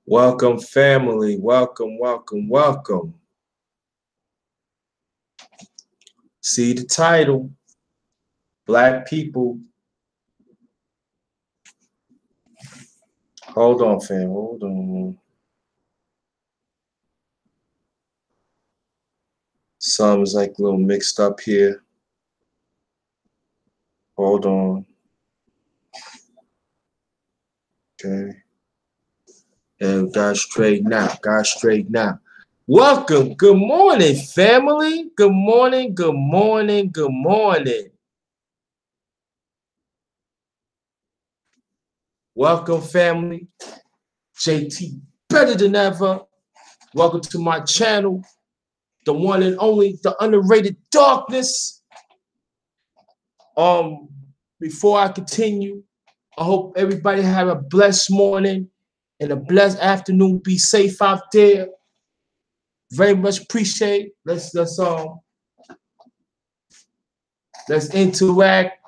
Welcome, family. Welcome, welcome, welcome. See the title, Black People. Hold on, fam. Hold on. Something's like a little mixed up here. Hold on. Okay. And got straight now. Got straight now. Welcome. Good morning, family. Good morning. Good morning. Good morning. Welcome, family. JT better than ever. Welcome to my channel. The one and only, the underrated darkness. Before I continue, I hope everybody have a blessed morning and a blessed afternoon. Be safe out there. Very much appreciate. Let's interact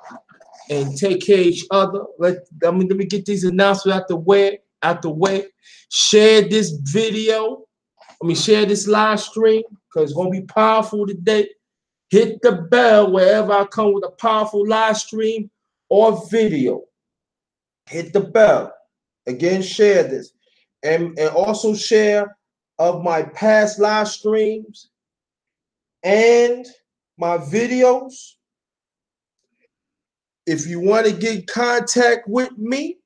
and take care of each other. Let me get these announcements out the way. Share this video. Share this live stream because it's gonna be powerful today. Hit the bell wherever I come with a powerful live stream or video. Hit the bell. Again, share this. And also share of my past live streams and my videos. If you want to get in contact with me,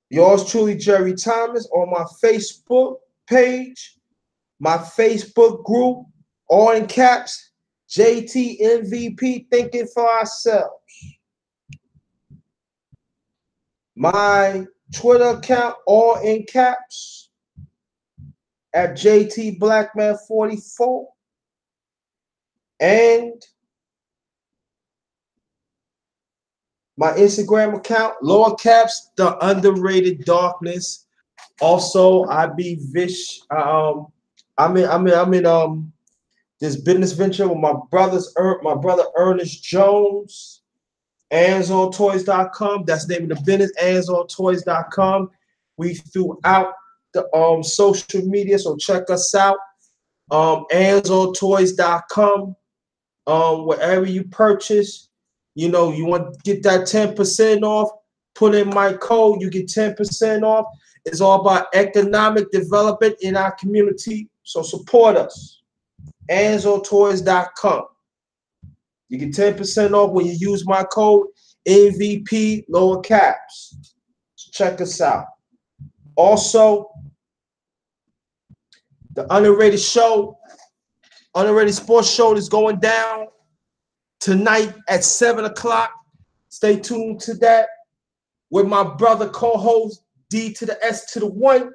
yours truly, Jerry Thomas, on my Facebook page, my Facebook group, all in caps, JT MVP, Thinking for Ourselves. My Twitter account, all in caps, at JT Blackman 44. And my Instagram account, lower caps, the underrated darkness. Also, I be Vish. I'm in this business venture with my brother Ernest Jones. AnzorToys.com. That's the name of the business. AnzorToys.com. We throughout the social media, so check us out. AnzorToys.com. Wherever you purchase, you want to get that 10% off, put in my code, you get 10% off. It's all about economic development in our community, so support us. AnzorToys.com. You get 10% off when you use my code MVP lower caps. So check us out. Also, the underrated sports show is going down tonight at 7 o'clock. Stay tuned to that with my brother co-host D to the S to the 1.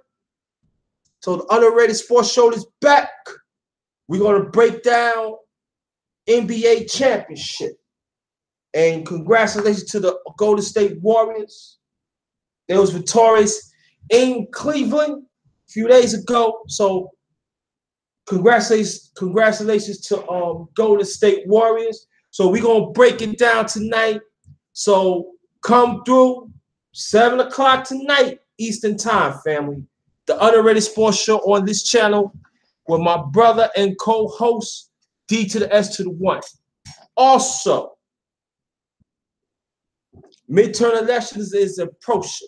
So the underrated sports show is back. We're going to break down NBA championship. And congratulations to the Golden State Warriors. They was victorious in Cleveland a few days ago. So congratulations to Golden State Warriors. So we're going to break it down tonight. So come through 7 o'clock tonight, Eastern time, family. The underrated sports show on this channel with my brother and co-host D to the S to the 1. Also, midterm elections is approaching.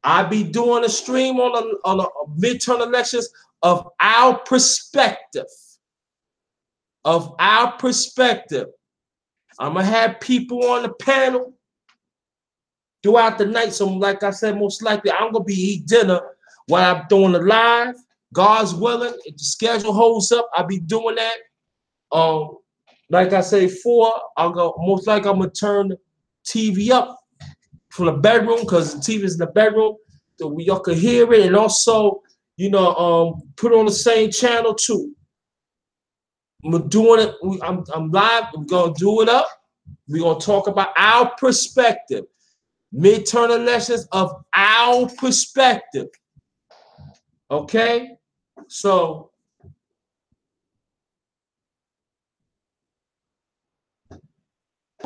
I be doing a stream on a midterm elections of our perspective. I'm gonna have people on the panel throughout the night. So, like I said, most likely I'm gonna be eating dinner while I'm doing the live. God's willing, if the schedule holds up, I'll be doing that. Like I said before, I'm gonna turn the TV up from the bedroom because the TV is in the bedroom, so y'all can hear it, and also, put it on the same channel too. I'm doing it. I'm live. I'm gonna do it up. We're gonna talk about our perspective, midterm elections of our perspective. Okay, so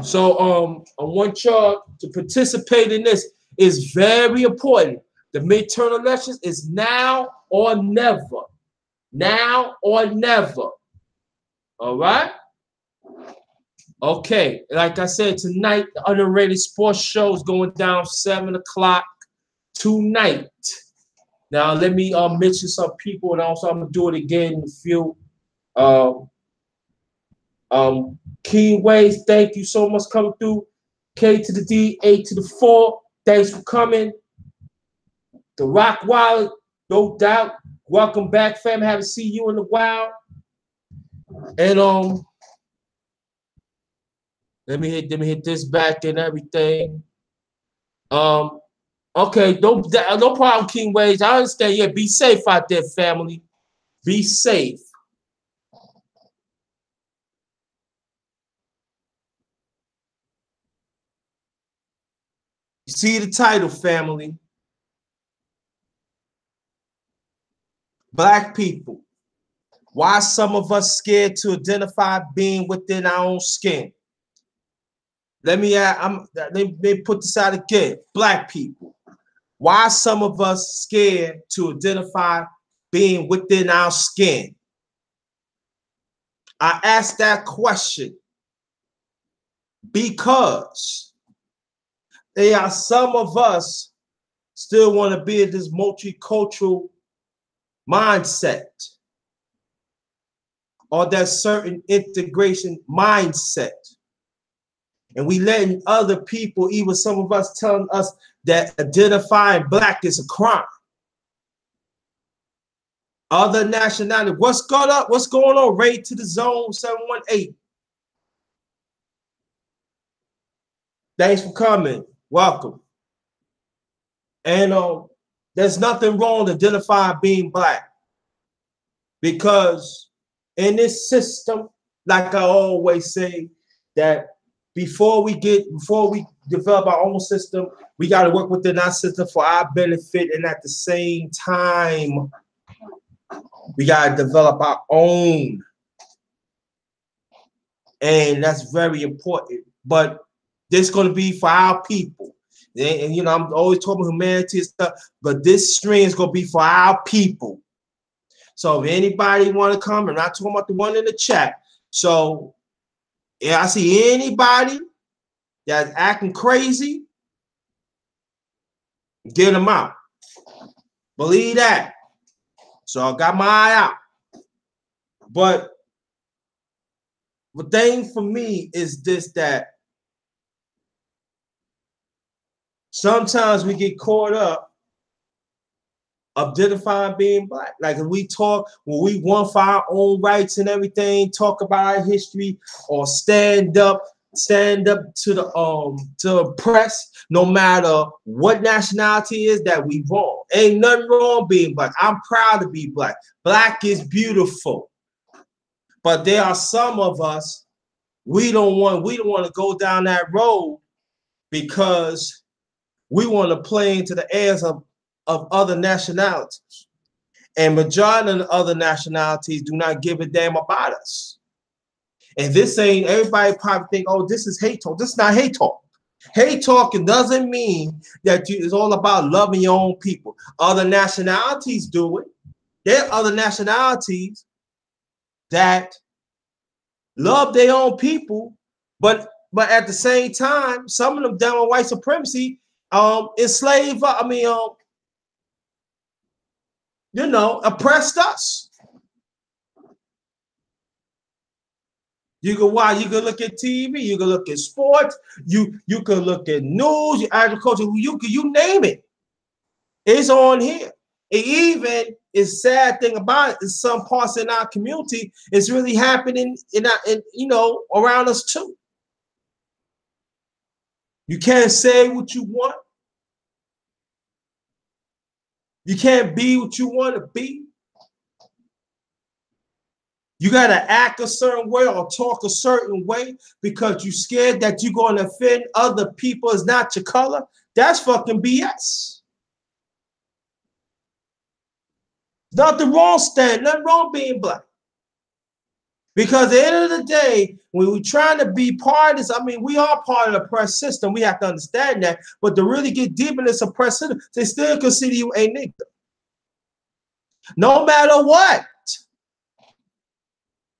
So I want y'all to participate in this. It's very important. The midterm elections is now or never. Now or never. All right? Okay. Like I said, tonight, the Underrated Sports Show is going down 7 o'clock tonight. Now, let me mention some people, and also I'm going to do it again in a few. Key Ways, thank you so much coming through. K to the D, A to the 4. Thanks for coming. The Rock Wild, no doubt. Welcome back, fam. Haven't seen you in a while. And let me hit this back and everything. Okay, no problem, King Ways. I understand. Yeah, be safe out there, family. Be safe. You see the title, family. Black people. Why some of us scared to identify being within our own skin. Let me put this out again. Black people. Why some of us scared to identify being within our skin? I asked that question because there are some of us still want to be in this multicultural mindset or that certain integration mindset. And we letting other people, even some of us telling us that identifying black is a crime. Other nationality. What's going on? What's going on? Raid to the zone 718. Thanks for coming. Welcome. And there's nothing wrong to identify being black. Because in this system, like I always say, that before we develop our own system, we got to work within our system for our benefit. And at the same time, we got to develop our own. And that's very important. But this is going to be for our people. And, you know, I'm always talking about humanity and stuff, but this stream is going to be for our people. So if anybody want to come, I'm not talking about the one in the chat. So if I see anybody that's acting crazy, get them out. Believe that. So I got my eye out. But the thing for me is this, that sometimes we get caught up identifying being black. Like if we talk, when we want for our own rights and everything, talk about our history or stand up to the press, no matter what nationality is, that we wrong. Ain't nothing wrong being black. I'm proud to be black. Black is beautiful. But there are some of us, we don't want to go down that road because we want to play into the airs of other nationalities. And majority of the other nationalities do not give a damn about us. And this ain't, everybody probably think, oh, this is hate talk. This is not hate talk. Hate talking doesn't mean that it's all about loving your own people. Other nationalities do it. There are other nationalities that love their own people, but at the same time, some of them down on white supremacy, enslave, oppressed us. You can watch, you can look at TV, you can look at sports, you can look at news, agriculture, you name it. It's on here. And even is sad thing about it is some parts in our community is really happening in around us too. You can't say what you want. You can't be what you want to be. You got to act a certain way or talk a certain way because you're scared that you're going to offend other people. Is not your color. That's fucking BS. Nothing wrong being black. Because at the end of the day, when we're trying to be part of this, I mean, we are part of the oppressed system. We have to understand that. But to really get deep in this oppressed system, they still consider you a nigga. No matter what.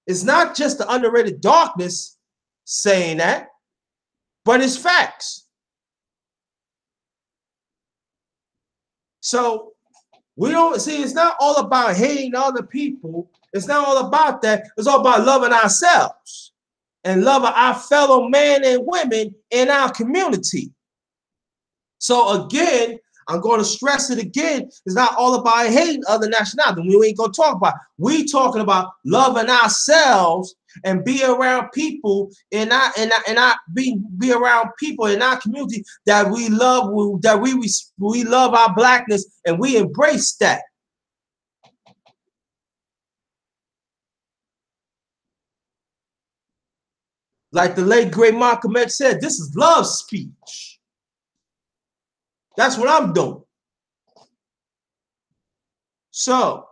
It's not just the underrated darkness saying that, but it's facts. So we don't see, it's not all about hating other people. It's not all about that. It's all about loving ourselves and loving our fellow men and women in our community. So again, I'm going to stress it again. It's not all about hating other nationalities. We ain't going to talk about it. We talking about loving ourselves and be around people be around people in our community that we love, that we love our blackness and we embrace that. Like the late great Malcolm X said, this is love speech. That's what I'm doing. So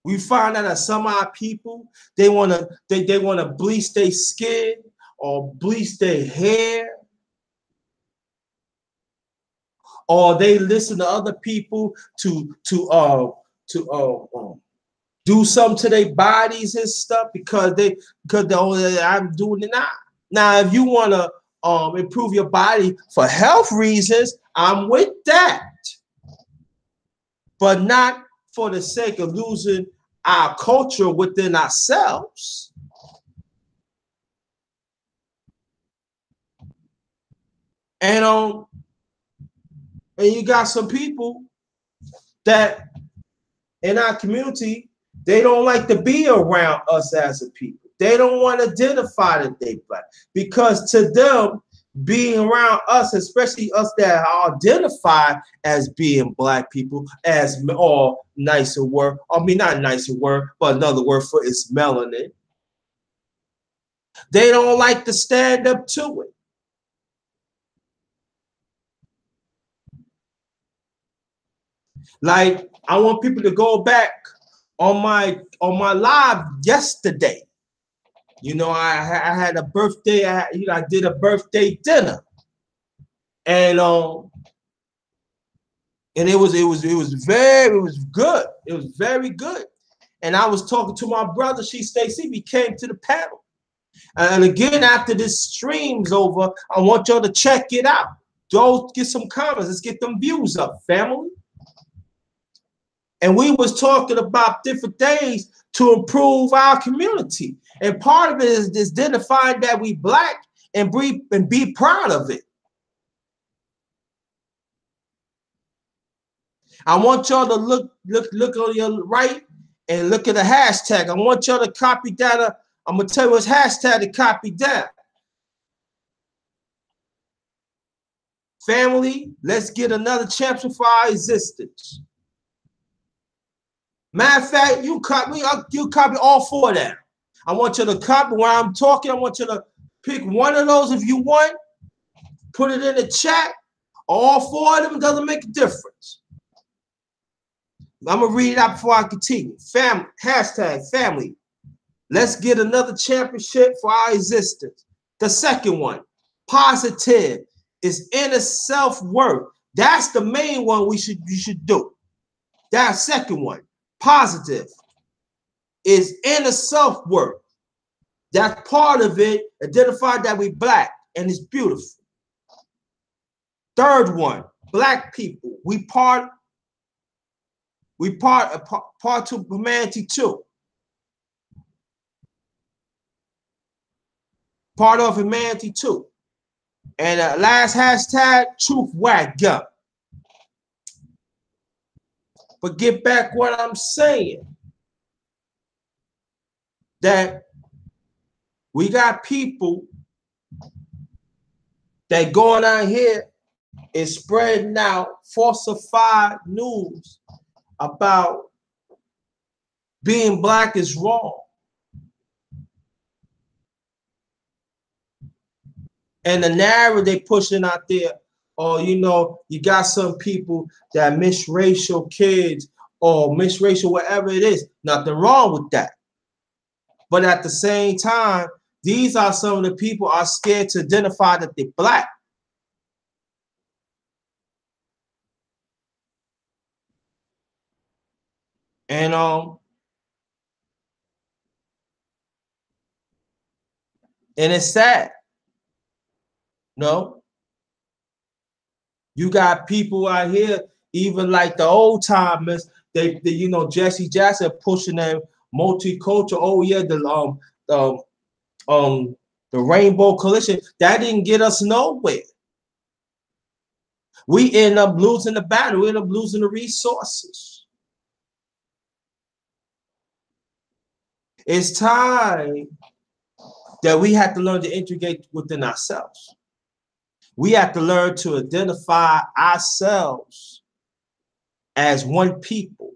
we find out that some of our people, they wanna bleach their skin or bleach their hair, or they listen to other people to do something to their bodies and stuff because I'm doing it now. Now, if you wanna improve your body for health reasons, I'm with that, but not for the sake of losing our culture within ourselves. And you got some people that in our community, they don't like to be around us as a people. They don't want to identify that they black because to them, being around us, especially us that are identified as being black people, as or nicer word, I mean not nicer word, but another word for it's melanin. They don't like to stand up to it. Like I want people to go back on my live yesterday. You know, I had a birthday. I did a birthday dinner, and it was good. It was very good. And I was talking to my brother, Stacy. We came to the panel, and again after this stream's over, I want y'all to check it out. Go get some comments. Let's get them views up, family. And we was talking about different things to improve our community. And part of it is identifying that we black and be proud of it. I want y'all to look on your right and look at the hashtag. I want y'all to copy that. I'm gonna tell you what's hashtag to copy that. Family, let's get another champion for our existence. Matter of fact, you copy all four of them. I want you to copy while I'm talking. I want you to pick one of those if you want. Put it in the chat. All four of them, doesn't make a difference. I'm gonna read it out before I continue. Family, hashtag family. Let's get another championship for our existence. The second one, positive, is inner self-worth. That's the main one you should do. That second one. Positive is inner self-worth. That's part of it. Identify that we black and it's beautiful. Third one, black people. We part to humanity too. Part of humanity too. And last hashtag, truth whack up. But get back what I'm saying. That we got people that going out here and spreading out falsified news about being black is wrong. And the narrative they pushing out there, or you know, you got some people that miss racial kids or mixed racial, whatever it is. Nothing wrong with that. But at the same time, these are some of the people are scared to identify that they're black. And it's sad. No, you got people out here, even like the old timers. They you know, Jesse Jackson pushing that multicultural. Oh yeah, the Rainbow Coalition. That didn't get us nowhere. We end up losing the battle. We end up losing the resources. It's time that we have to learn to integrate within ourselves. We have to learn to identify ourselves as one people,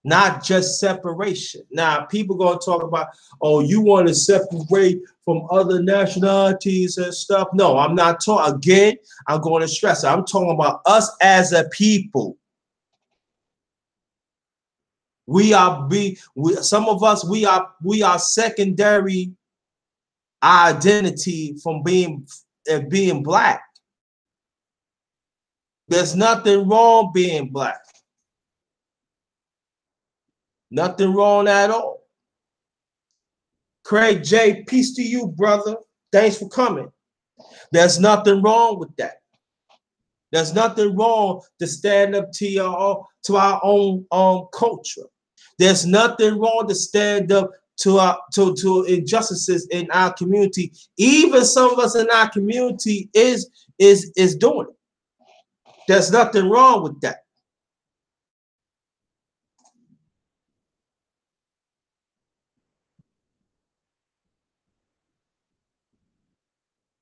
not just separation. Now, people going to talk about, oh, you want to separate from other nationalities and stuff. No, I'm not talking. Again, I'm going to stress it. I'm talking about us as a people. Some of us, we are secondary identity from being black. There's nothing wrong being black. Nothing wrong at all. Craig J, peace to you, brother. Thanks for coming. There's nothing wrong with that. There's nothing wrong to stand up to our own culture. There's nothing wrong to stand up to injustices in our community. Even some of us in our community is doing it. There's nothing wrong with that.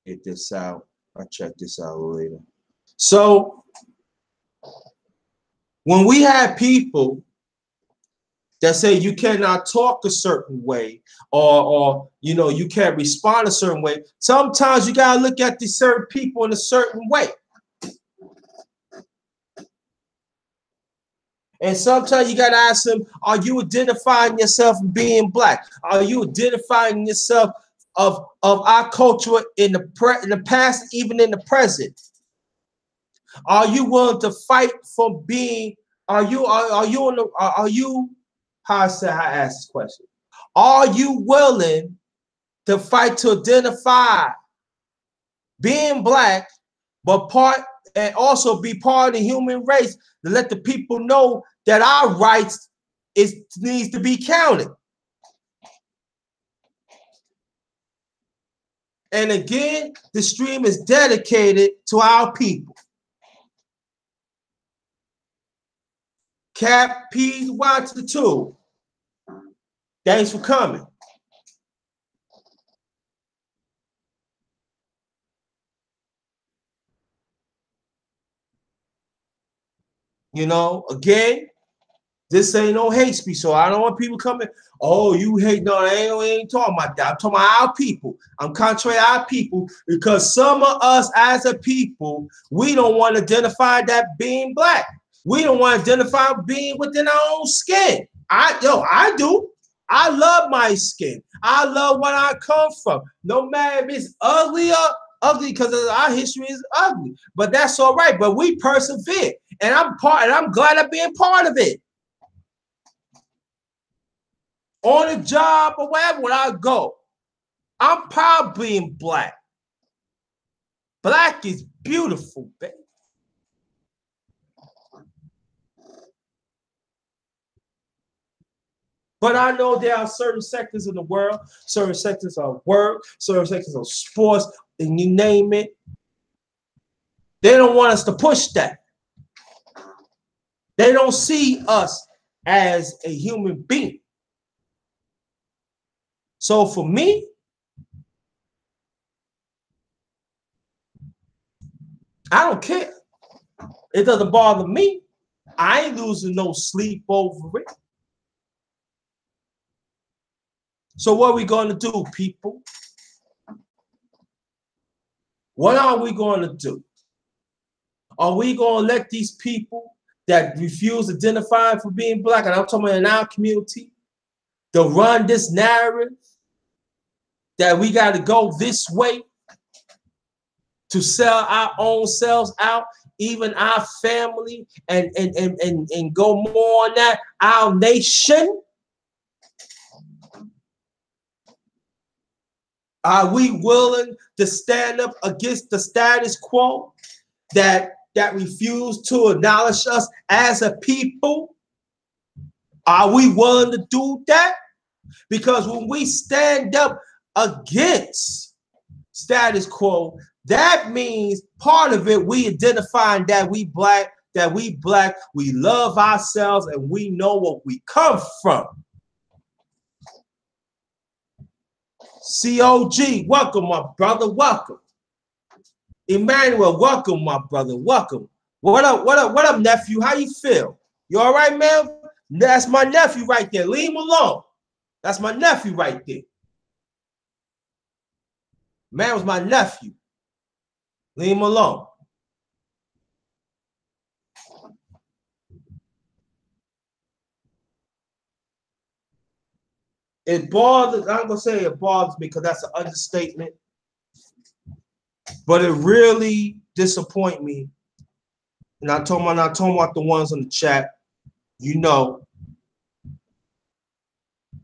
Get this out. I'll check this out later. So when we have people that say you cannot talk a certain way, or you know, you can't respond a certain way, sometimes you gotta look at these certain people in a certain way. And sometimes you gotta ask them, are you identifying yourself as being black? Are you identifying yourself of our culture in the past, even in the present? Are you willing to fight for being? Are you how I ask this question? Are you willing to fight to identify being black, but and also be part of the human race, to let the people know that our rights needs to be counted? And again, the stream is dedicated to our people. Cap P's watch the two. Thanks for coming. You know, again, this ain't no hate speech, so I don't want people coming, oh, you hate. No, I ain't talking about that. I'm talking about our people. I'm concentrating our people, because some of us as a people, we don't want to identify that being black. We don't want to identify being within our own skin. I do. I love my skin. I love where I come from. No matter if it's ugly because our history is ugly. But that's all right. But we persevere. And I'm glad of being part of it. On a job or wherever, when I go, I'm proud of being black. Black is beautiful, baby. But I know there are certain sectors in the world, certain sectors of work, certain sectors of sports, and you name it. They don't want us to push that. They don't see us as a human being. So for me, I don't care. It doesn't bother me. I ain't losing no sleep over it. So what are we going to do, people? What are we going to do? Are we going to let these people that refuse to identify for being black, and I'm talking about in our community, to run this narrative that we got to go this way to sell our own selves out, even our family, and go more on that, our nation. Are we willing to stand up against the status quo that refuse to acknowledge us as a people? Are we willing to do that? Because when we stand up against status quo, that means part of it, we identifying that we black, we love ourselves, and we know what we come from. COG, welcome, my brother, welcome. Emmanuel, welcome, my brother, welcome. What up, nephew? How you feel? You all right, man? That's my nephew right there. Leave him alone. That's my nephew right there. Man was my nephew. Leave him alone. It bothers, I'm gonna say it bothers me because that's an understatement. But it really disappoints me. And I'm talking about the ones on the chat, you know.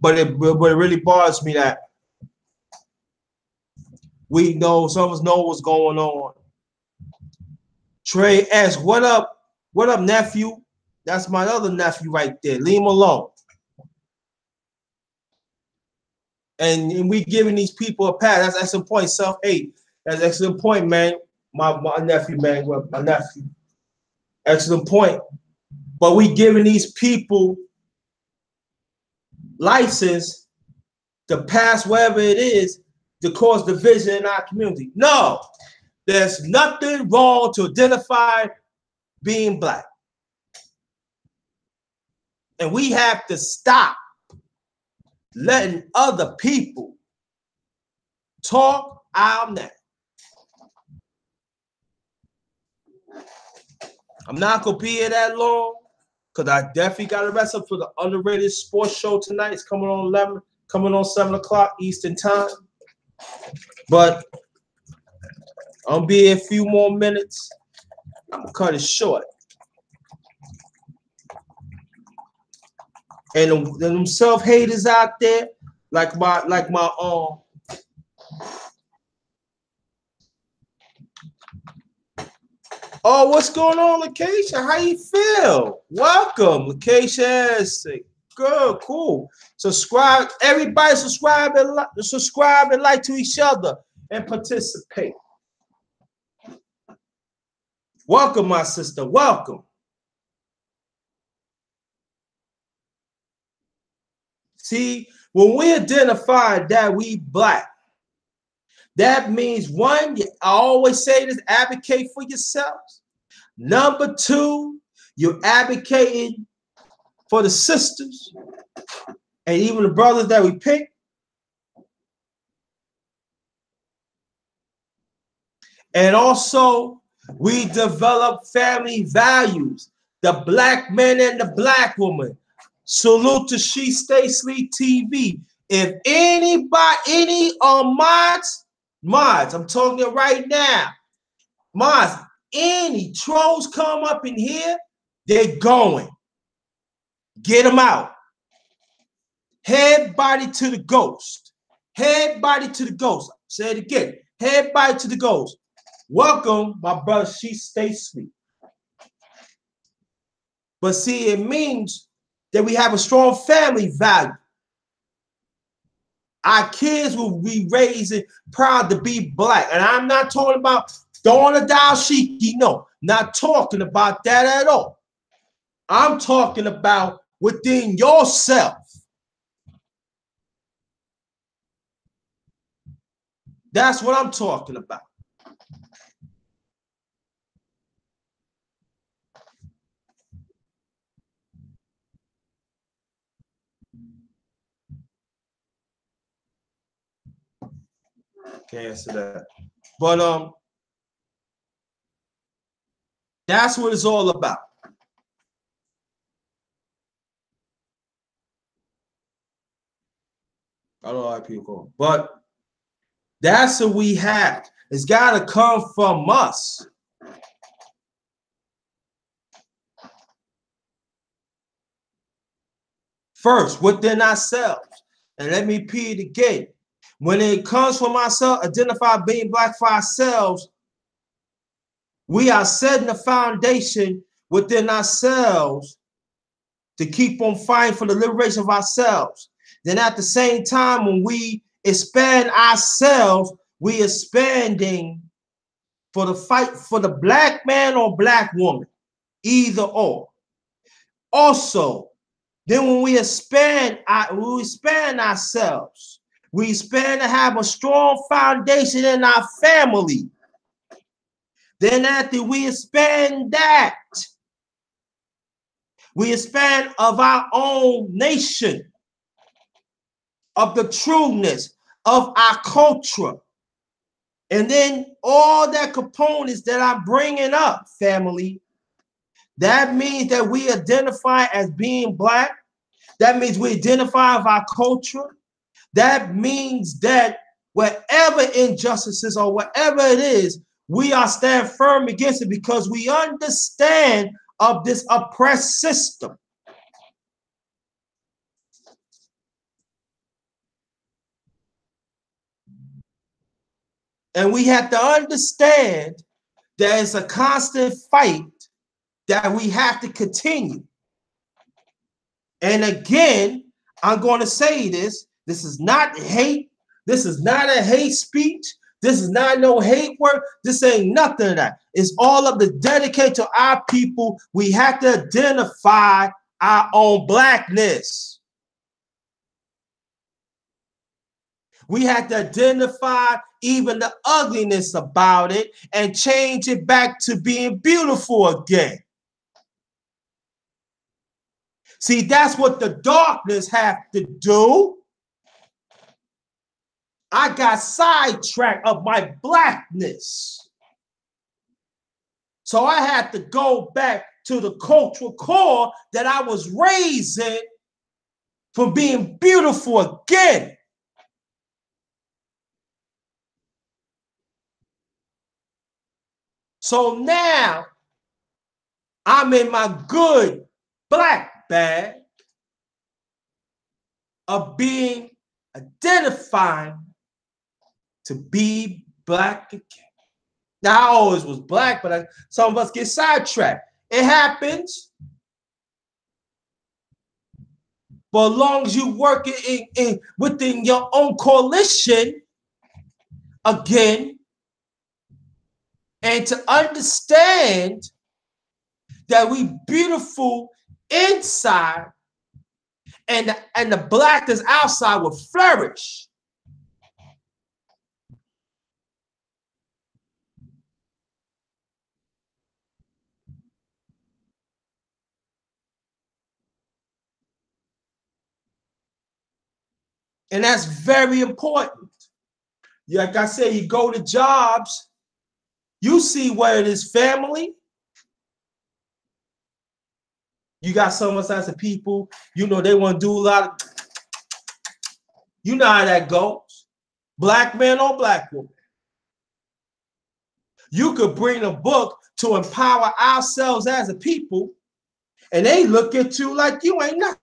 But it really bothers me that we know, some of us know what's going on. Trey S, what up? What up, nephew? That's my other nephew right there. Leave him alone. And we giving these people a pass. That's excellent point. Self-hate. That's excellent point, man. My nephew, man. My nephew. Excellent point. But we giving these people license to pass whatever it is to cause division in our community. No, there's nothing wrong to identify being black. And we have to stop letting other people talk our name. I'm not gonna be here that long because I definitely got to rest up for the underrated sports show tonight. It's coming on 7 o'clock Eastern time. But I'll be here a few more minutes. I'm gonna cut it short. And them self-haters out there, like my oh, what's going on, Lakeisha? How you feel? Welcome, Lakeisha. Good, cool. Subscribe, everybody. Subscribe and like to each other and participate. Welcome, my sister. Welcome. See, when we identify that we black, that means one, I always say this, advocate for yourselves. Number two, you're advocating for the sisters and even the brothers that we pick. And also, we develop family values. The black man and the black woman. Salute to She Stay Sleep TV. If any mods, I'm talking to you right now. Mods, any trolls come up in here, they're going. Get them out. Head body to the ghost. Head body to the ghost. Say it again. Head body to the ghost. Welcome, my brother. She Stay Sleep. But see, it means that we have a strong family value. Our kids will be raised proud to be black. And I'm not talking about throwing a dashiki. No, not talking about that at all. I'm talking about within yourself. That's what I'm talking about. Can't answer that. But that's what it's all about. I don't like people call, but that's what we have. It's got to come from us. First, within ourselves. And let me repeat it again. When it comes from ourselves, identify being black for ourselves, we are setting a foundation within ourselves to keep on fighting for the liberation of ourselves. Then at the same time, when we expand ourselves, we expanding for the fight for the black man or black woman, either or. Also, then when we expand ourselves, we expand to have a strong foundation in our family. Then after we expand that, we expand of our own nation, of the trueness of our culture. And then all that components that I'm bringing up, family, that means that we identify as being black. That means we identify with our culture. That means that wherever injustices or whatever it is, we are stand firm against it because we understand of this oppressed system. And we have to understand that it's a constant fight that we have to continue. And again, I'm going to say this. This is not hate. This is not a hate speech. This is not no hate word. This ain't nothing of that. It's all of the dedicated to our people. We have to identify our own blackness. We have to identify even the ugliness about it and change it back to being beautiful again. See, that's what the darkness have to do. I got sidetracked of my blackness. So I had to go back to the cultural core that I was raised in for being beautiful again. So now I'm in my good black bag of being identified to be black again. Now, I always was black, but some of us get sidetracked. It happens. But as long as you work within your own coalition, again, and to understand that we beautiful inside and the blackness outside will flourish. And that's very important. Like I said, you go to jobs, you see where it is family. You got some types of people, you know, they want to do a lot of, you know how that goes. Black man or black woman. You could bring a book to empower ourselves as a people, and they look at you like you ain't nothing.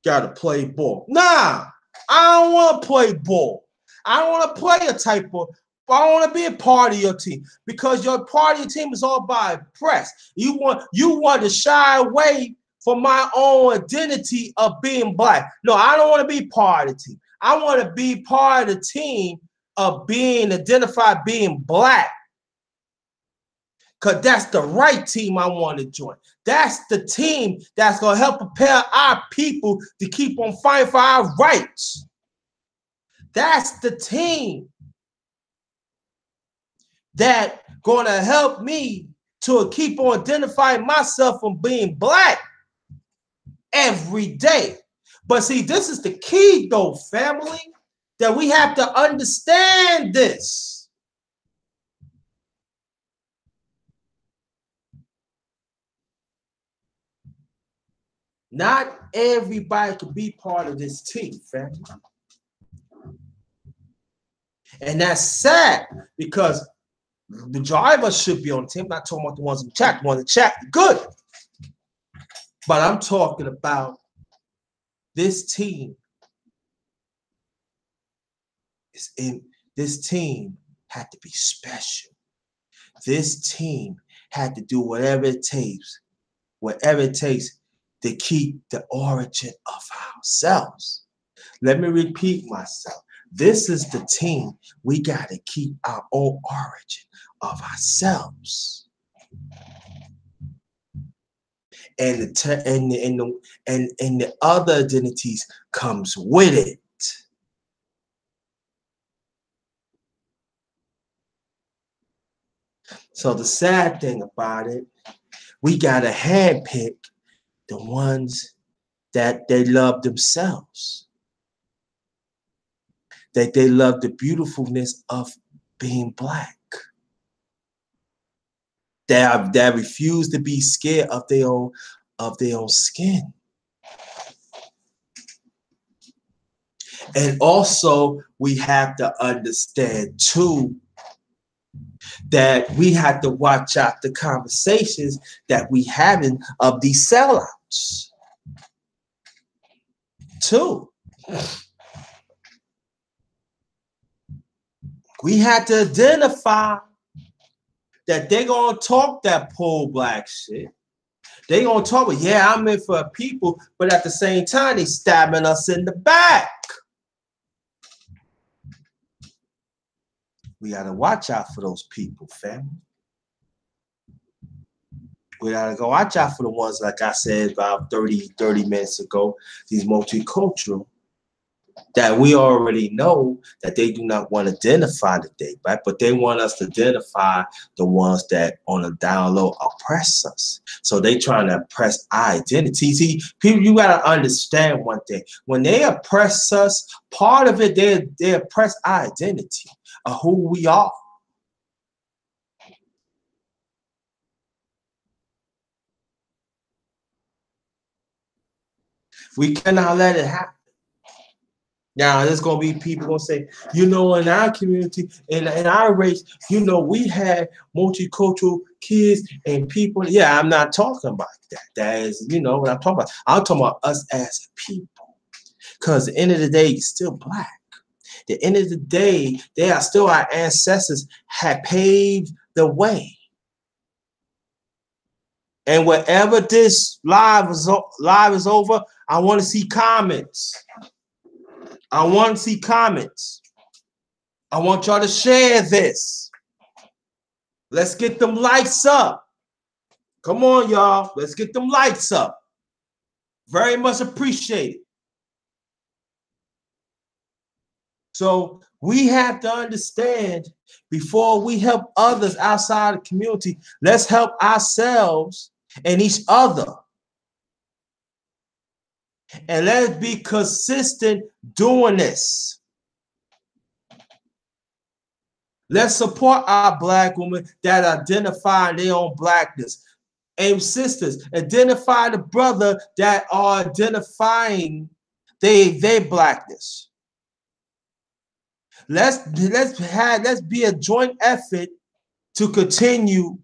Gotta play ball. Nah, I don't want to play ball. I don't want to play a type of, I don't want to be a part of your team because your part of your team is all by press. You want to shy away from my own identity of being black. No, I don't want to be part of the team. I want to be part of the team of being identified being black. Because that's the right team I want to join. That's the team that's going to help prepare our people to keep on fighting for our rights. That's the team that going to help me to keep on identifying myself from being black every day. But see, this is the key though, family, that we have to understand this. Not everybody can be part of this team, family. And that's sad because the majority of us should be on the team. I'm not talking about the ones in the chat. The ones in the chat, good. But I'm talking about this team. This team had to be special. This team had to do whatever it takes to keep the origin of ourselves. Let me repeat myself. This is the team. We got to keep our own origin of ourselves. And the other identities comes with it. So the sad thing about it, we got to handpick the ones that they love themselves, that they love the beautifulness of being Black, that refuse to be scared of their own skin. And also, we have to understand too that we have to watch out the conversations that we having of these sellouts too. We had to identify that they're gonna talk that pro-Black shit. They gonna talk about, yeah, I'm in for people, but at the same time, they stabbing us in the back. We gotta watch out for those people, family. We gotta go watch out for the ones, like I said about 30 minutes ago, these multicultural, that we already know that they do not want to identify the day, right? But they want us to identify the ones that on the down low oppress us. So they trying to oppress our identity. See, people, you gotta understand one thing. When they oppress us, part of it, they oppress our identity of who we are. We cannot let it happen. Now, there's going to be people going to say, you know, in our community, in our race, you know, we had multicultural kids and people. Yeah, I'm not talking about that. That is, you know, what I'm talking about. I'm talking about us as people. Because at the end of the day, you're still Black. At the end of the day, they are still our ancestors had paved the way. And wherever this live is over, I want to see comments. I want to see comments. I want y'all to share this. Let's get them likes up. Come on, y'all. Let's get them likes up. Very much appreciated. So we have to understand, before we help others outside the community, let's help ourselves and each other. And let's be consistent doing this. Let's support our Black women that identify their own Blackness. And sisters, identify the brother that are identifying their Blackness. Let's be a joint effort to continue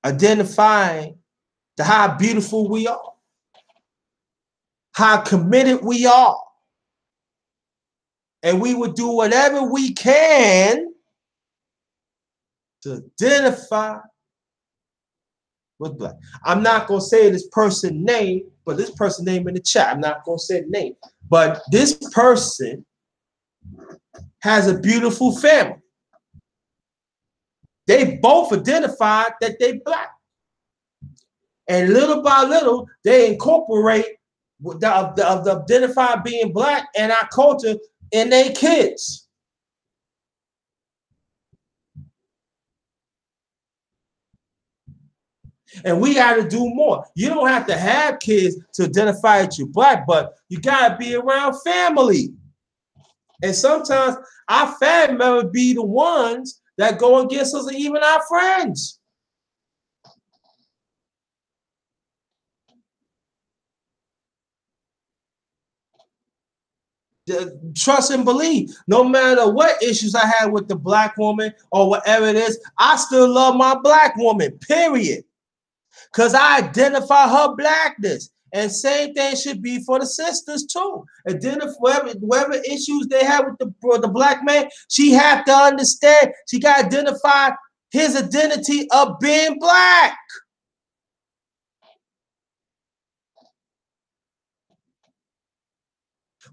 identifying how beautiful we are, how committed we are. And we would do whatever we can to identify with Black. I'm not going to say this person's name, but this person's name in the chat. I'm not going to say the name. But this person has a beautiful family. They both identified that they Black. And little by little, they incorporate the identified being Black and our culture in their kids. And we got to do more. You don't have to have kids to identify that you're Black, but you got to be around family. And sometimes our family members be the ones that go against us, and even our friends. Trust and believe. No matter what issues I had with the black woman or whatever it is, I still love my black woman, period. Because I identify her blackness. And same thing should be for the sisters too. Identify whatever issues they have with the black man, she have to understand. She got to identify his identity of being black.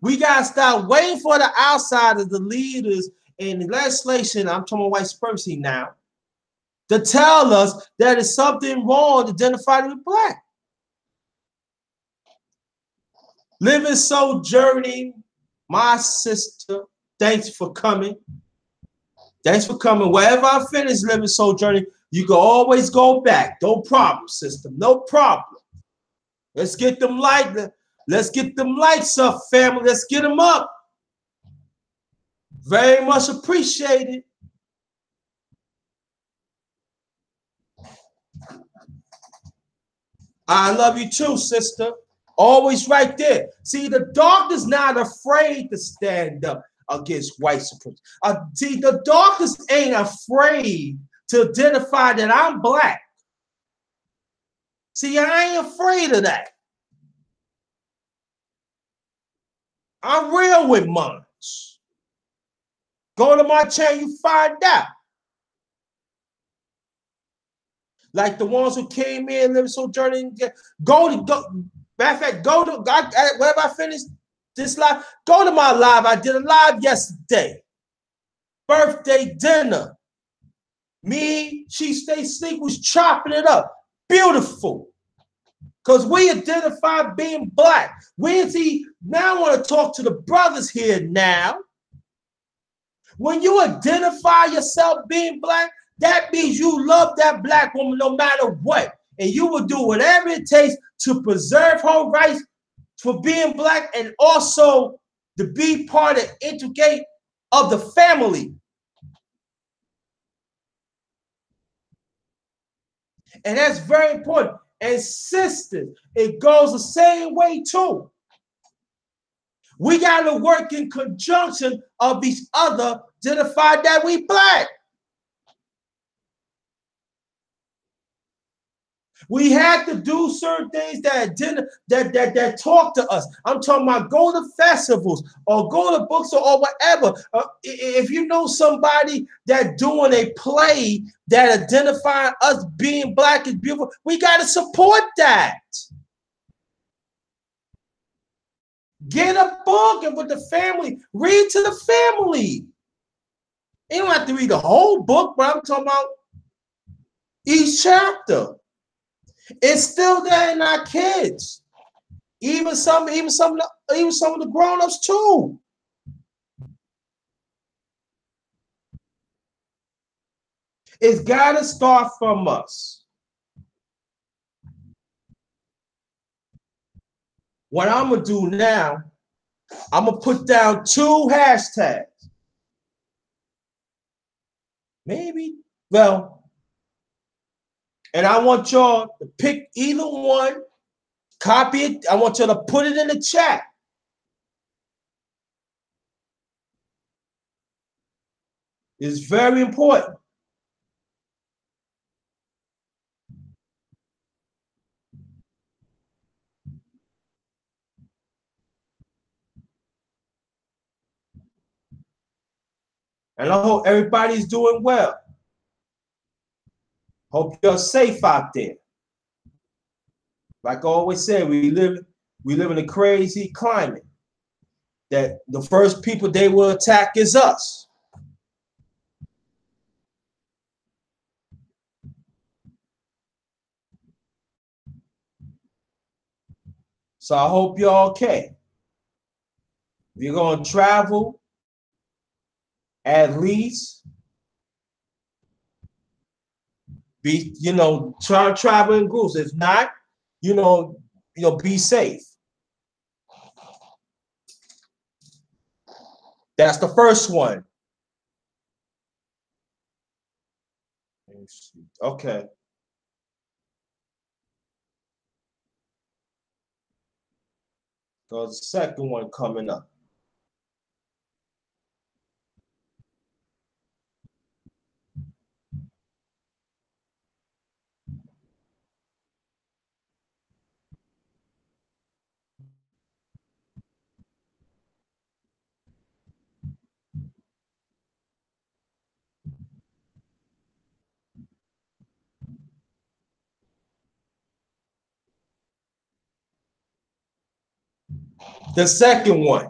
We got to stop waiting for the outsiders, the leaders in the legislation, I'm talking about white supremacy now, to tell us that it's something wrong to identify as black. Living Soul Journey, my sister, thanks for coming. Thanks for coming. Wherever I finish Living Soul Journey, you can always go back. No problem, sister. No problem. Let's get them let's get them lights up, family. Let's get them up. Very much appreciated. I love you too, sister. Always right there. See, the darkness not afraid to stand up against white supremacy. See, the darkness ain't afraid to identify that I'm black. See, I ain't afraid of that. I'm real with mine. Go to my channel, you find out. Like the ones who came in, Living Soul Journey, go. Matter of fact, go to wherever I finish this live, go to my live. I did a live yesterday. Birthday dinner. Me, She Stay Sleep was chopping it up. Beautiful. Because we identify being black. We see, now I want to talk to the brothers here now. When you identify yourself being black, that means you love that black woman no matter what. And you will do whatever it takes to preserve her rights for being black and also to be part and integrate of the family. And that's very important. And sisters, it goes the same way too. We got to work in conjunction of each other to identify that we black. We had to do certain things that talk to us. I'm talking about go to festivals or go to books or whatever. If you know somebody that doing a play that identify us being black is beautiful, we got to support that. Get a book and with the family, read to the family. You don't have to read the whole book, but I'm talking about each chapter. It's still there in our kids. Even some of the grown-ups too. It's gotta start from us. What I'm gonna do now, I'm gonna put down 2 hashtags. Maybe, well, and I want y'all to pick either one, copy it. I want y'all to put it in the chat. It's very important. And I hope everybody's doing well. Hope you're safe out there. Like I always say, we live in a crazy climate that the first people they will attack is us. So I hope you're okay. If you're going to travel, at least be, try to travel in groups. If not, be safe. That's the first one. Okay. So the second one coming up. The second one.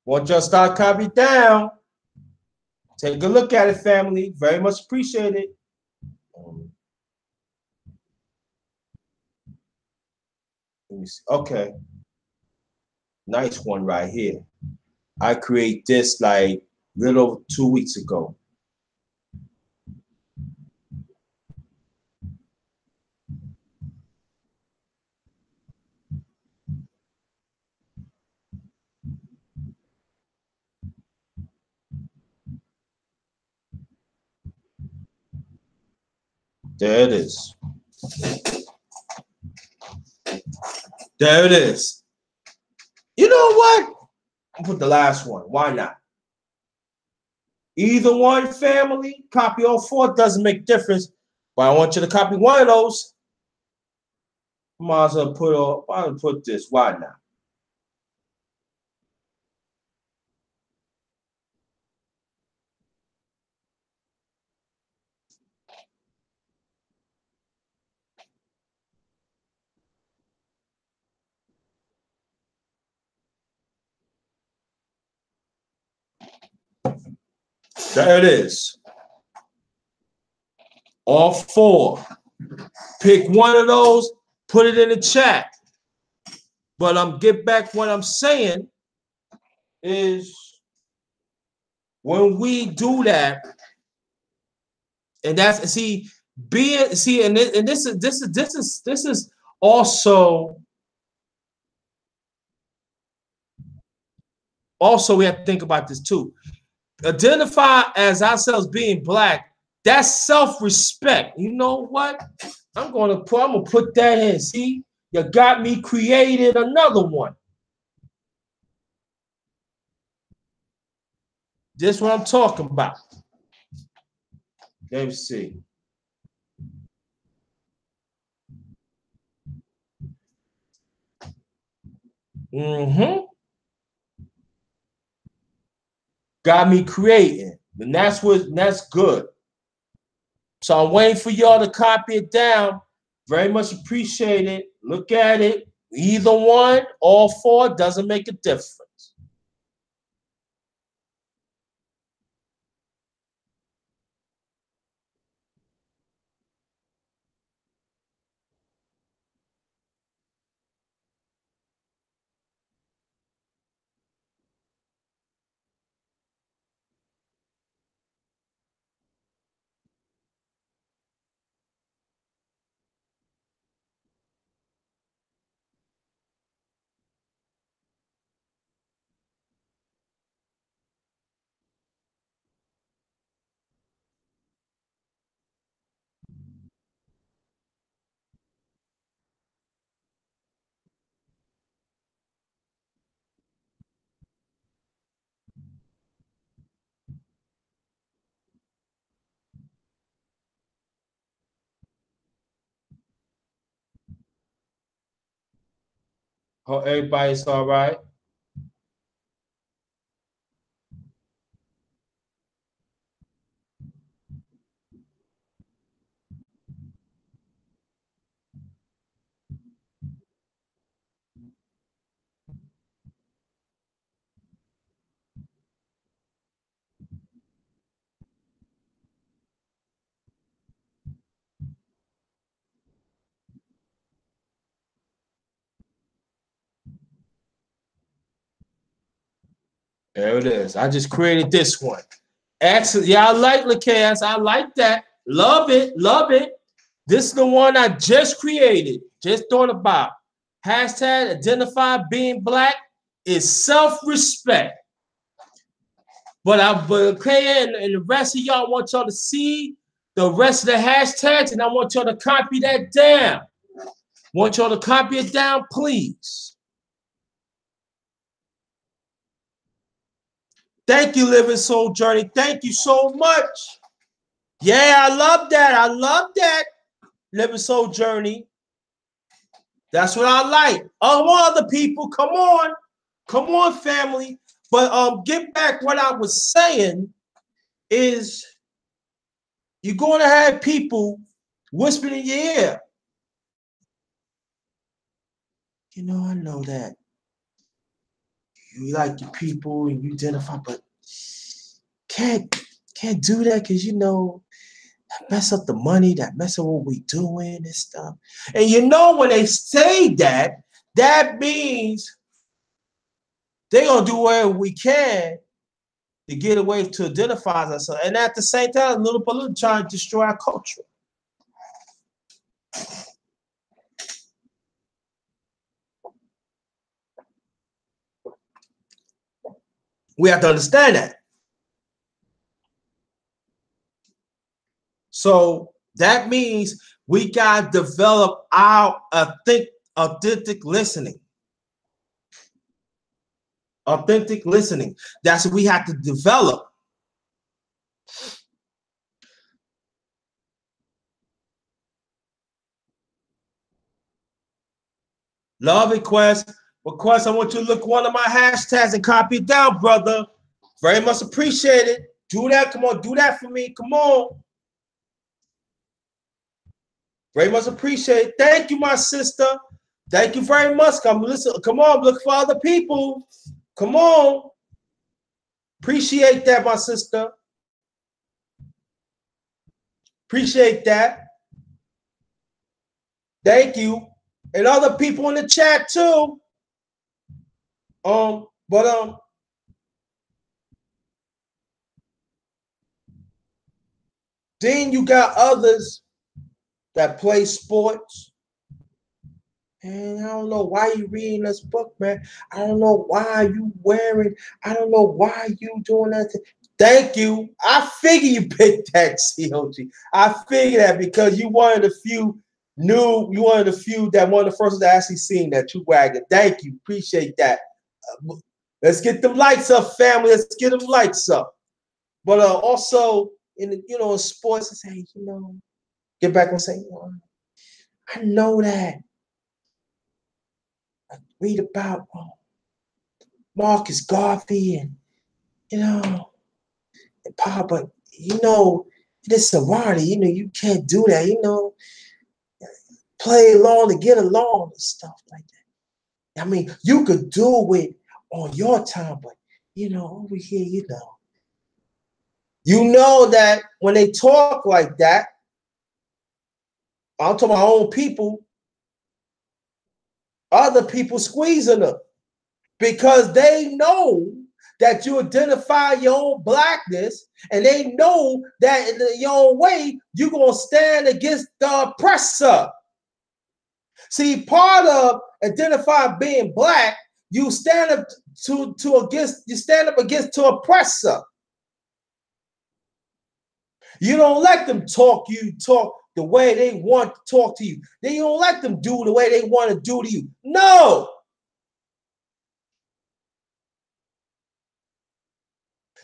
Want y'all start copy down. Take a look at it, family. Very much appreciate it. Let me see. Okay. Nice one right here. I create this like a little over 2 weeks ago. There it is. There it is. You know what? I'll put the last one. Why not? Either one, family, copy all four, doesn't make a difference. But I want you to copy one of those. Might as well put this. Why not? There it is. All four. Pick one of those, put it in the chat. But get back what I'm saying is when we do that, and that's and this is also we have to think about this too. Identify as ourselves being black, that's self-respect. You know what? I'm gonna put that in. See, you got me created another one. This is what I'm talking about. Let me see. Got me creating, and that's good. So I'm waiting for y'all to copy it down. Very much appreciate it. Look at it. Either one, all four, doesn't make a difference. Hope everybody's all right. There it is. I just created this one. Excellent. Yeah, I like Lacass. I like that. Love it. Love it. This is the one I just created. Just thought about. Hashtag identify being black is self-respect. But okay, and the rest of y'all want y'all to see the rest of the hashtags, and I want y'all to copy that down. Want y'all to copy it down, please. Thank you, Living Soul Journey. Thank you so much. Yeah, I love that. I love that. Living Soul Journey. That's what I like. Other people, come on. Come on, family. But get back what I was saying is you're going to have people whispering in your ear. You know, I know that you like the people and you identify, but can't do that because you know that mess up the money, that mess up what we doing and stuff. And you know when they say that, that means they're gonna do whatever we can to get away to identify ourselves. And at the same time, little by little trying to destroy our culture. We have to understand that. So that means we got to develop our authentic listening. Authentic listening. That's what we have to develop. Love request. Request, I want you to look one of my hashtags and copy it down, brother. Very much appreciated. Do that. Come on, do that for me. Come on. Very much appreciated. Thank you, my sister. Thank you very much. Come listen. Come on, look for other people. Come on. Appreciate that, my sister. Appreciate that. Thank you. And other people in the chat too. But then you got others that play sports. And I don't know why you reading this book, man. I don't know why you wearing. I don't know why you doing that. Thank you. I figure you picked that, COG. I figure that because you one of the few you one of the few that one of the first that actually seen that you wagon. Thank you. Appreciate that. Let's get them lights up, family. Let's get them lights up. But also in in sports, I say, get back and say, I know that. I read about Marcus Garvey and and Pop, but this sorority, you can't do that, play along to get along and stuff like that. I mean, you could do it on your time, but over here, that when they talk like that, I'm talking about my own people, other people squeezing them because they know that you identify your own blackness and they know that in your own way, you're going to stand against the oppressor. See, part of identifying being black, you stand up against to oppressor. You don't let them talk the way they want to talk to you. They don't let them do the way they want to do to you. No.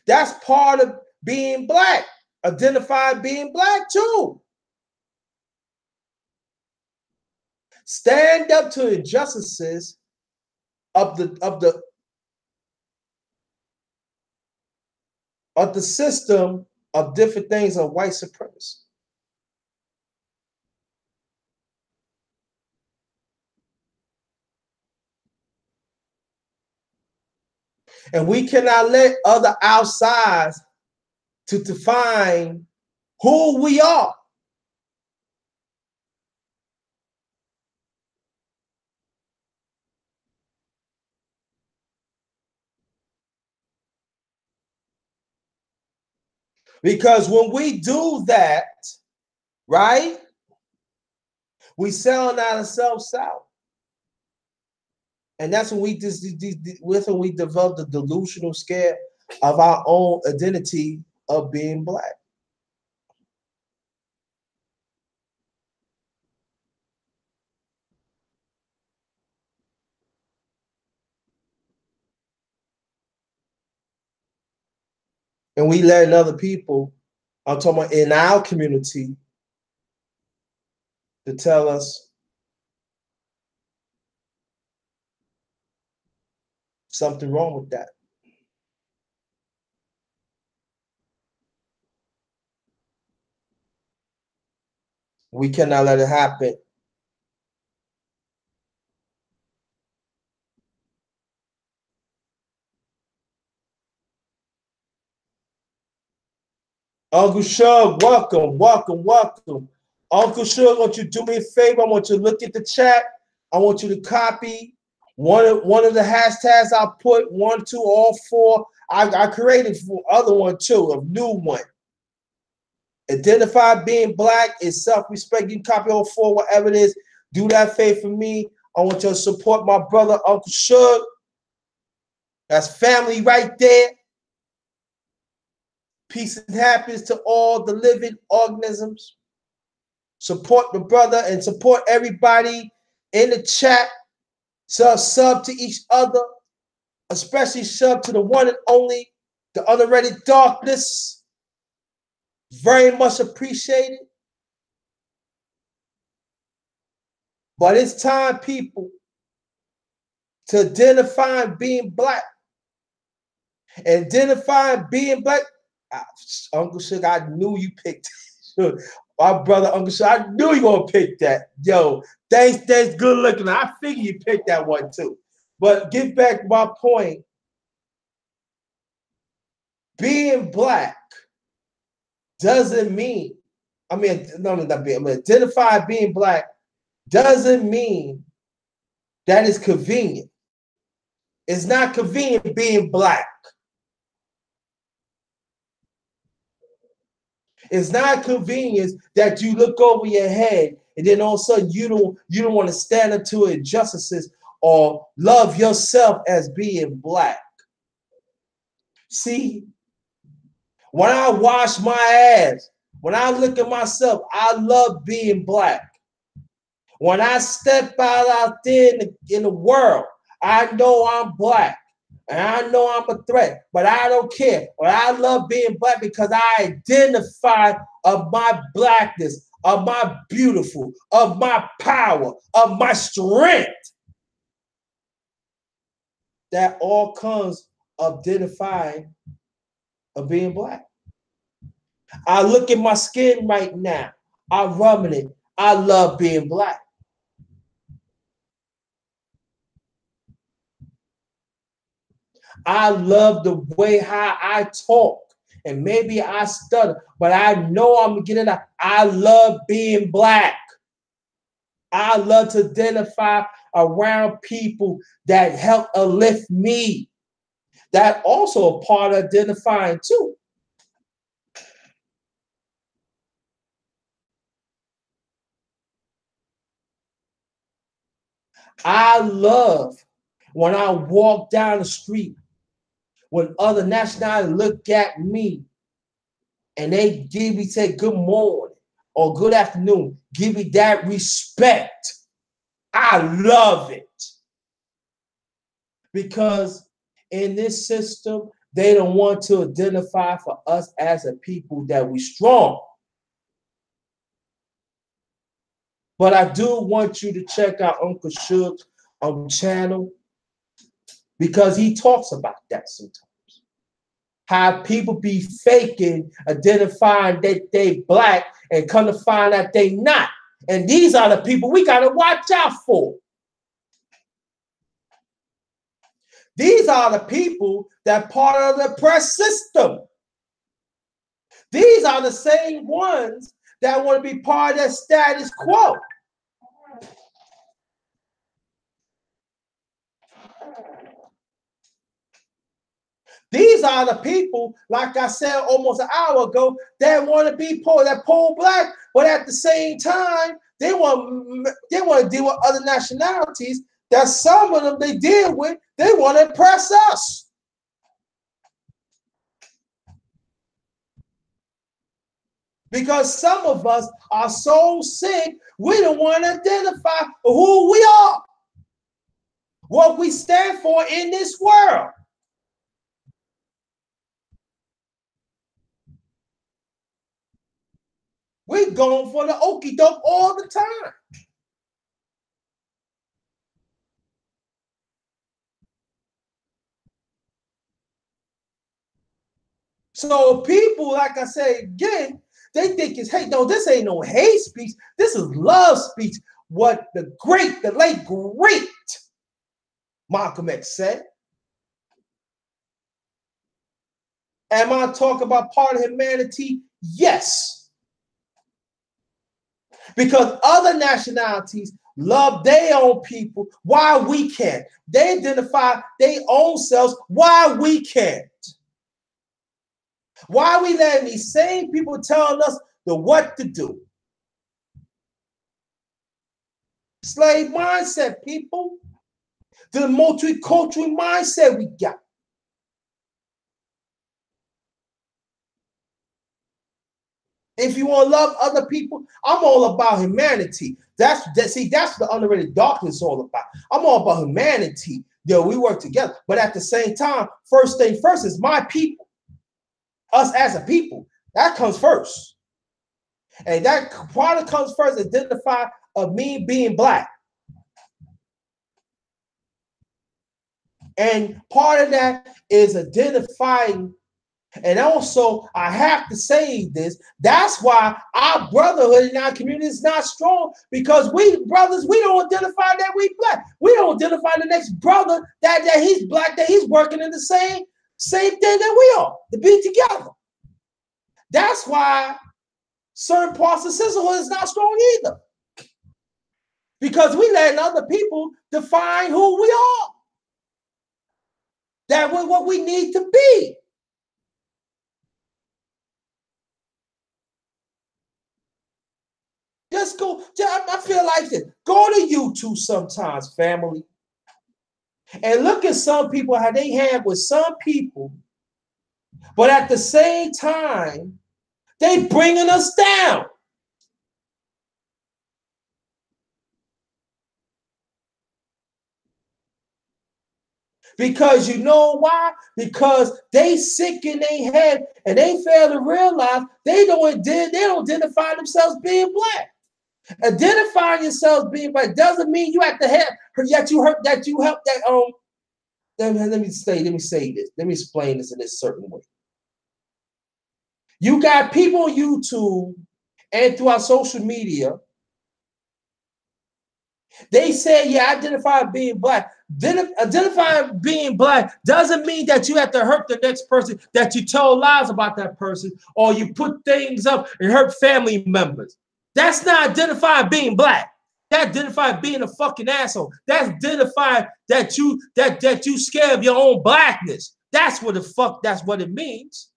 That's part of being black. Identify being black too. Stand up to injustices of the system of different things of white supremacy. And we cannot let other outsides to define who we are. Because when we do that, right, we selling ourselves out. And that's when we develop the delusional scare of our own identity of being black. And we letting other people, I'm talking about in our community, to tell us something wrong with that. We cannot let it happen. Uncle Shug, welcome, welcome, welcome. Uncle Shug, I want you to do me a favor. I want you to look at the chat. I want you to copy one of the hashtags I put, 1, 2, all 4. I created for other one too, a new one. Identify being black is self-respect. You can copy all 4, whatever it is. Do that favor for me. I want you to support my brother, Uncle Shug. That's family right there. Peace and happiness to all the living organisms. Support the brother and support everybody in the chat. Sub to each other, especially sub to the one and only, the Unalready Darkness. Very much appreciated. But it's time, people, to identify being black. Identify being black. Uncle Sugar, I knew you picked it. My brother, Uncle Sugar, I knew you gonna pick that. Yo, thanks, good looking. I figured you picked that one too. But get back to my point. Being black doesn't mean, identify being black doesn't mean that it's convenient. It's not convenient being black. It's not convenience that you look over your head and then all of a sudden you don't want to stand up to injustices or love yourself as being black. See, when I wash my ass, when I look at myself, I love being black. When I step out there in the world, I know I'm black. And I know I'm a threat, but I don't care. But I love being black because I identify of my blackness, of my beautiful, of my power, of my strength. That all comes of identifying of being black. I look at my skin right now. I rubbing it. I love being black. I love the way how I talk. And maybe I stutter, but I know I'm getting out. I love being black. I love to identify around people that help uplift me. That also a part of identifying too. I love when I walk down the street, when other nationalities look at me and they say good morning or good afternoon, give me that respect. I love it. Because in this system, they don't want to identify for us as a people that we strong. But I do want you to check out Uncle Shug's channel because he talks about that sometimes. How people be faking, identifying that they black and come to find out they not. And these are the people we got to watch out for. These are the people that part of the oppressed system. These are the same ones that want to be part of that status quo. These are the people, like I said almost an hour ago, that want to be poor, that poor black, but at the same time, they want to deal with other nationalities that some of them they deal with, they want to oppress us. Because some of us are so sick, we don't want to identify who we are, what we stand for in this world. We're going for the okie doke all the time. So people, like I say again, They think it's hate. No, this ain't no hate speech. This is love speech. What the late great Malcolm X said. Am I talking about part of humanity? Yes. Because other nationalities love their own people. Why we can't? They identify their own selves. Why we can't? Why are we letting these same people telling us what to do? Slave mindset, people. The multicultural mindset we got. If you want to love other people, I'm all about humanity. That's the underrated darkness all about. I'm all about humanity. Yo, we work together. But at the same time, first thing first is my people. Us as a people. That comes first. And that part that comes first, identify of me being black. And part of that is identifying. And also, I have to say this, that's why our brotherhood in our community is not strong, because we brothers, we don't identify that we black. We don't identify the next brother that he's black, that he's working in the same thing that we are, to be together. That's why certain parts of sisterhood is not strong either. Because we letting other people define who we are. That we're what we need to be. Just go, I feel like this. Go to YouTube sometimes, family, and look at some people, how they have with some people, but at the same time, they bringing us down. Because you know why? Because they sick in their head and they fail to realize they don't identify themselves being black. Identifying yourselves being black doesn't mean you have to have let me say this. Let me explain this in this certain way. You got people on YouTube and throughout social media. They say, yeah, identify being black. Identifying being black doesn't mean that you have to hurt the next person, that you tell lies about that person, or you put things up and hurt family members. That's not identifying being black. That identify being a fucking asshole. That's identifying that you scared of your own blackness. That's what it means.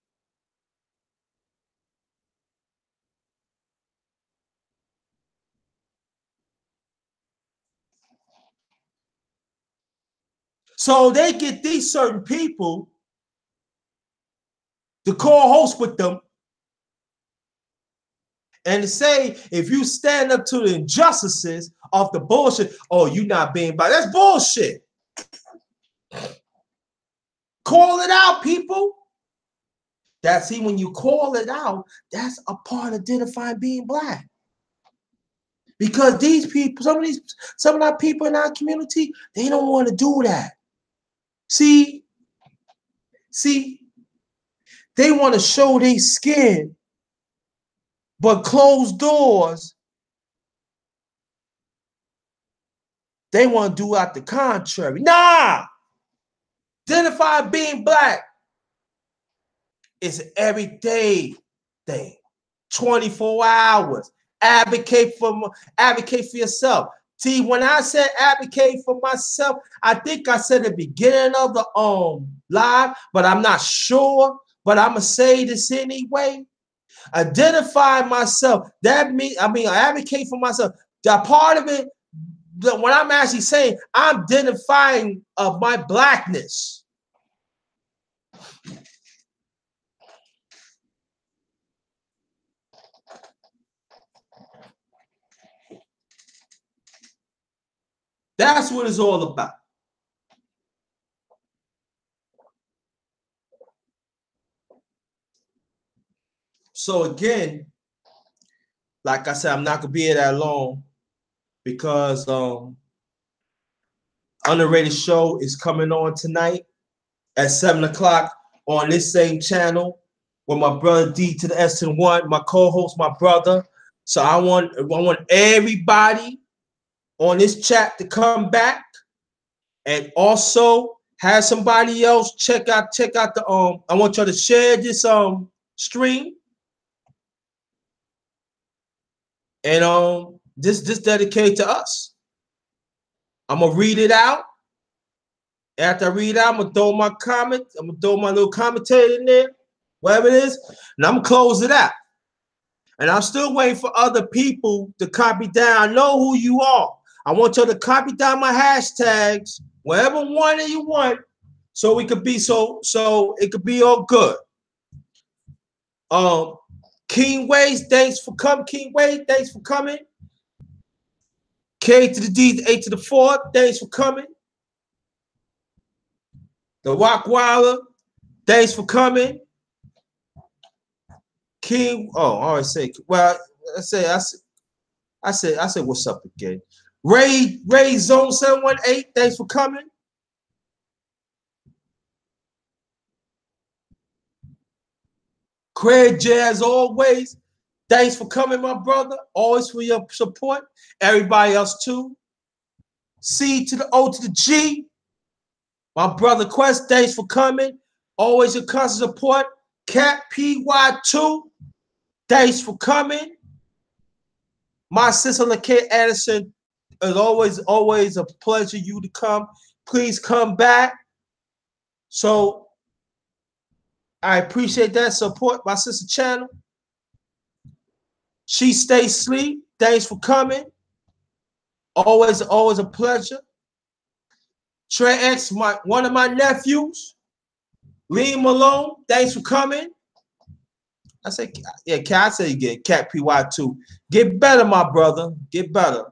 So they get these certain people to co-host with them and to say, if you stand up to the injustices of the bullshit, oh, you not being black. That's bullshit. Call it out, people. When you call it out, that's a part of identifying being black. Because these people, some of our people in our community, they don't want to do that. See, they want to show their skin, but closed doors, they want to do out the contrary. Nah! Identify being black is an everyday thing. 24 hours. Advocate for yourself. See, when I said advocate for myself, I think I said at the beginning of the live, but I'm not sure. But I'm gonna say this anyway. Identify myself. That means advocate for myself. That part of it, when I'm actually saying I'm identifying of my blackness. That's what it's all about. So again, like I said, I'm not gonna be here that long because Underrated Show is coming on tonight at 7 o'clock on this same channel. with my brother D to the S to the 1, my co-host, my brother. So I want everybody on this chat to come back and also have somebody else check out the I want y'all to share this stream. And this dedicated to us. I'm gonna read it out. After I read it out, I'm gonna throw my comment. I'm gonna throw my little commentary in there, whatever it is, and I'm gonna close it out. And I'm still waiting for other people to copy down. I know who you are. I want y'all to copy down my hashtags, whatever one that you want, so we could be so it could be all good. King Wade, thanks for coming. King Wade, thanks for coming. K to the D, A to the 4, thanks for coming. The Rockweiler, thanks for coming. King, I always say, well, I said, what's up again? Ray Zone 718, thanks for coming. Craig J, as always, thanks for coming, my brother. Always for your support. Everybody else too. C to the O to the G. My brother Quest, thanks for coming. Always your constant support. Cat PY2, thanks for coming. My sister LaKay Anderson, it's always a pleasure you to come. Please come back. So I appreciate that support, my sister channel. She stays asleep. Thanks for coming. Always a pleasure. Trey X, one of my nephews. Lee Malone, thanks for coming. I say, yeah, I say again, Cat PY2. Get better, my brother. Get better.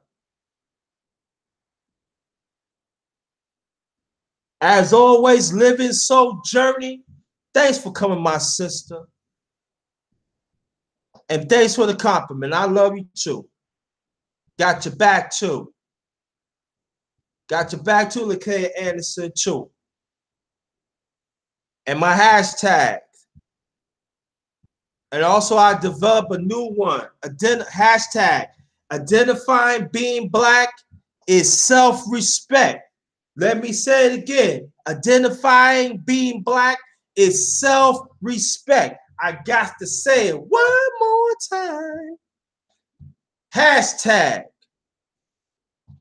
As always, Living Soul Journey. Thanks for coming, my sister. And thanks for the compliment. I love you too. Got your back too. Got your back too, LaKay Anderson too. And my hashtag. And also I developed a new one. Hashtag. Identifying being black is self-respect. Let me say it again. Identifying being black is self-respect. I got to say it one more time. Hashtag.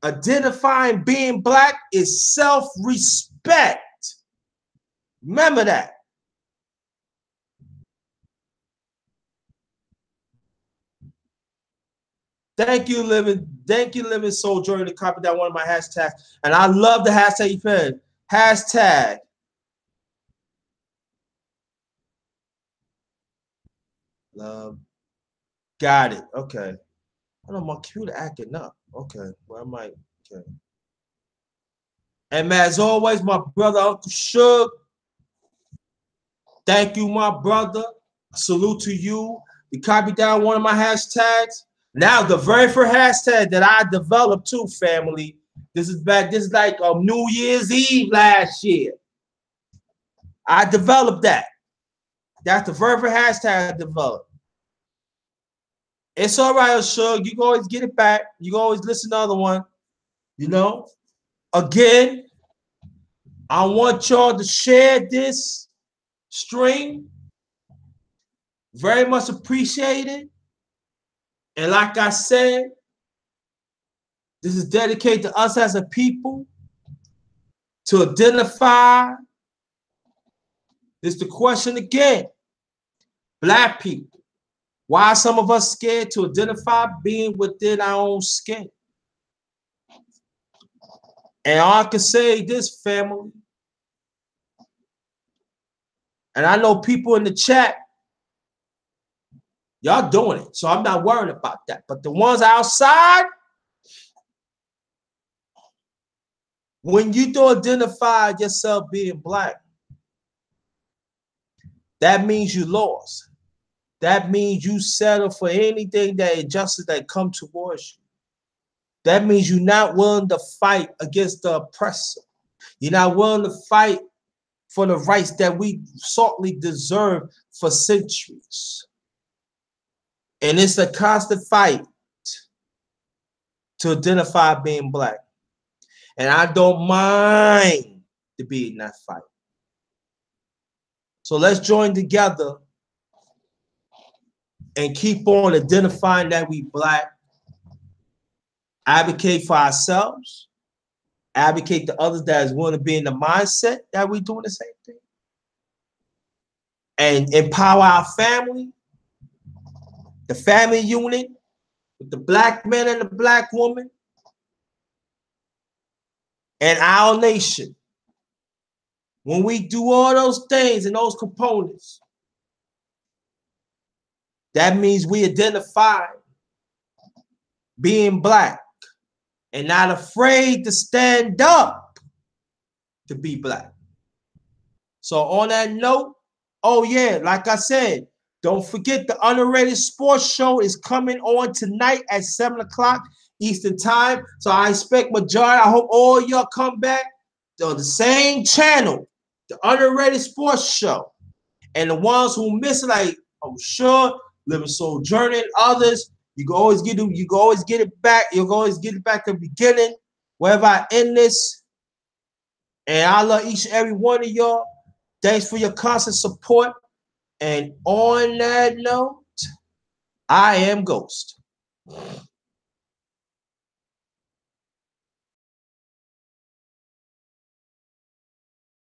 Identifying being black is self-respect. Remember that. Thank you, Living Soul Journey, to copy down one of my hashtags. And I love the hashtag you put. Hashtag. Love. Got it. Okay. I don't know, my computer acting up. Okay. Well, I might. Okay. And as always, my brother, Uncle Suge. Thank you, my brother. Salute to you. You copy down one of my hashtags. Now, the very first hashtag that I developed too, family. This is like New Year's Eve last year. I developed that. That's the very first hashtag I developed. It's all right, Suge. You can always get it back. You can always listen to another one. You know? Again, I want y'all to share this stream. Very much appreciated. And like I said, this is dedicated to us as a people to identify. This is the question again. Black people. Why are some of us scared to identify being within our own skin? And all I can say this, family. And I know people in the chat, y'all doing it. So I'm not worried about that. But the ones outside, when you don't identify yourself being black, that means you lost. That means you settle for anything that injustice that come towards you. That means you're not willing to fight against the oppressor. You're not willing to fight for the rights that we certainly deserve for centuries. And it's a constant fight to identify being black. And I don't mind to be in that fight. So let's join together and keep on identifying that we black, advocate for ourselves, advocate to others that is willing to be in the mindset that we're doing the same thing, and empower our family, the family unit, with the black man and the black woman, and our nation. When we do all those things and those components, that means we identify being black and not afraid to stand up to be black. So on that note, oh yeah, like I said, don't forget the Underrated Sports Show is coming on tonight at 7 o'clock Eastern Time. So I expect majority, I hope all y'all come back on the same channel, the Underrated Sports Show. And the ones who miss it, like, oh sure, Living Soul Journey and others, you can always get it back. You'll always get it back to the beginning, wherever I end this. And I love each and every one of y'all. Thanks for your constant support. And on that note, I am Ghost.